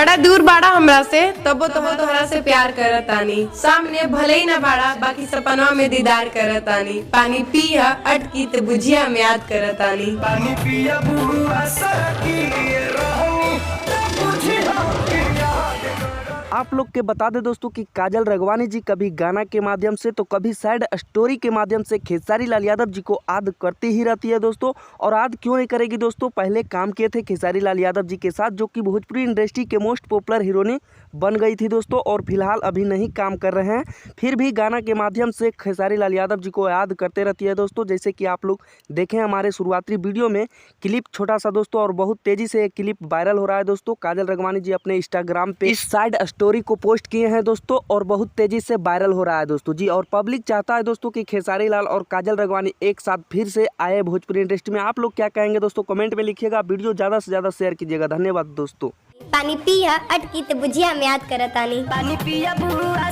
बड़ा दूर बाड़ा हमरा से, तबो तोहरा से प्यार करतानी। सामने भले ही ना बाड़ा, बाकी सपनवा में दीदार करतानी। पानी पिया अटकी ते बुझिया में याद करतानी। पानी पिया बुआ सकी रहनी त बुझिया के याद आप लोग के बता दे दोस्तों कि काजल रगवानी जी कभी गाना के माध्यम से तो कभी सैड स्टोरी के माध्यम से खेसारी लाल यादव जी को याद करती ही रहती है दोस्तों। और याद क्यों नहीं करेगी दोस्तों, पहले काम किए थे खेसारी लाल यादव जी के साथ, जो कि भोजपुरी इंडस्ट्री के मोस्ट पॉपुलर हीरोइन बन गई थी दोस्तों। और फिलहाल अभी नहीं काम कर रहे हैं, फिर भी गाना के माध्यम से खेसारी लाल यादव जी को याद करते रहती है दोस्तों। जैसे कि आप लोग देखें हमारे शुरुआती वीडियो में क्लिप छोटा सा दोस्तों, और बहुत तेजी से एक क्लिप वायरल हो रहा है दोस्तों। काजल रगवानी जी अपने इंस्टाग्राम पे इस साइड स्टोरी को पोस्ट किए हैं दोस्तों, और बहुत तेजी से वायरल हो रहा है दोस्तों जी। और पब्लिक चाहता है दोस्तों कि खेसारी लाल और काजल रगवानी एक साथ फिर से आए भोजपुरी इंडस्ट्री में। आप लोग क्या कहेंगे दोस्तों, कमेंट में लिखिएगा। वीडियो ज़्यादा से ज़्यादा शेयर कीजिएगा। धन्यवाद दोस्तों। पानी पिया अटकी ते बुझिया में याद करतानी। पानी पिया बुआ